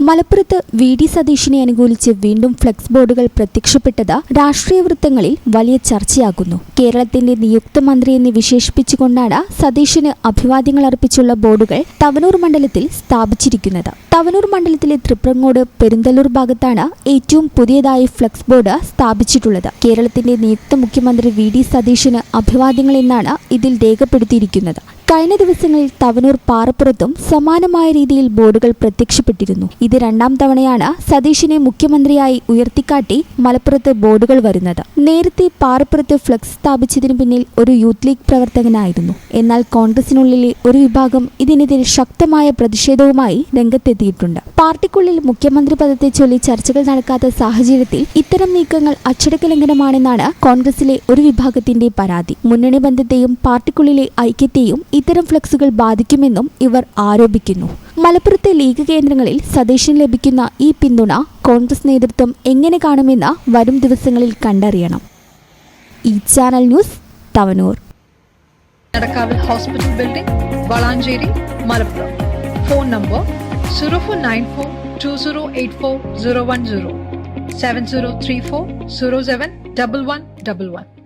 മലപ്പുറത്ത് വി.ഡി. സതീശനെ അനുകൂലിച്ച് വീണ്ടും ഫ്ലെക്സ് ബോർഡുകൾ പ്രത്യക്ഷപ്പെട്ടത് രാഷ്ട്രീയ വൃത്തങ്ങളിൽ വലിയ ചർച്ചയാകുന്നു. കേരളത്തിന്റെ നിയുക്ത മന്ത്രിയെന്ന് വിശേഷിപ്പിച്ചുകൊണ്ടാണ് സതീശന് അഭിവാദ്യങ്ങൾ അർപ്പിച്ചുള്ള ബോർഡുകൾ തവനൂർ മണ്ഡലത്തിൽ സ്ഥാപിച്ചിരിക്കുന്നത്. തവനൂർ മണ്ഡലത്തിലെ തൃപ്രങ്ങോട് പെരുന്തല്ലൂർ ഭാഗത്താണ് ഏറ്റവും പുതിയതായി ഫ്ലെക്സ് ബോർഡ് സ്ഥാപിച്ചിട്ടുള്ളത്. കേരളത്തിന്റെ നിയുക്ത മുഖ്യമന്ത്രി വി.ഡി. സതീശന് അഭിവാദ്യങ്ങൾ എന്നാണ് ഇതിൽ രേഖപ്പെടുത്തിയിരിക്കുന്നത്. കഴിഞ്ഞ ദിവസങ്ങളിൽ തവനൂർ പാറപ്പുറത്തും സമാനമായ രീതിയിൽ ബോർഡുകൾ പ്രത്യക്ഷപ്പെട്ടിരുന്നു. ഇത് രണ്ടാം തവണയാണ് സതീശനെ മുഖ്യമന്ത്രിയായി ഉയർത്തിക്കാട്ടി മലപ്പുറത്ത് ബോർഡുകൾ വരുന്നത്. നേരത്തെ പാറപ്പുറത്ത് ഫ്ലെക്സ് സ്ഥാപിച്ചതിനു പിന്നിൽ ഒരു യൂത്ത് ലീഗ് പ്രവർത്തകനായിരുന്നു. എന്നാൽ കോൺഗ്രസിനുള്ളിലെ ഒരു വിഭാഗം ഇതിനെതിരെ ശക്തമായ പ്രതിഷേധവുമായി രംഗത്തെത്തിയിട്ടുണ്ട്. പാർട്ടിക്കുള്ളിൽ മുഖ്യമന്ത്രി പദത്തെ ചൊല്ലി ചർച്ചകൾ നടക്കാത്ത സാഹചര്യത്തിൽ ഇത്തരം നീക്കങ്ങൾ അച്ചടക്ക ലംഘനമാണെന്നാണ് കോൺഗ്രസിലെ ഒരു വിഭാഗത്തിന്റെ പരാതി. മുന്നണി ബന്ധത്തെയും പാർട്ടിക്കുള്ളിലെ ഐക്യത്തെയും ഇത്തരം ഫ്ലെക്സുകൾ ബാധിക്കുമെന്നും ഇവർ ആരോപിക്കുന്നു. മലപ്പുറത്തെ ലീഗ് കേന്ദ്രങ്ങളിൽ സതീശന് ലഭിക്കുന്ന ഈ പിന്തുണ കോൺഗ്രസ് നേതൃത്വം എങ്ങനെ കാണുമെന്ന് വരും ദിവസങ്ങളിൽ കണ്ടറിയണം. ഈ ചാനൽ ന്യൂസ്, തവനൂർ. നടക്കാവിൽ hospital building, Valanchery, Malappuram. Phone number 0494208410 7034071111.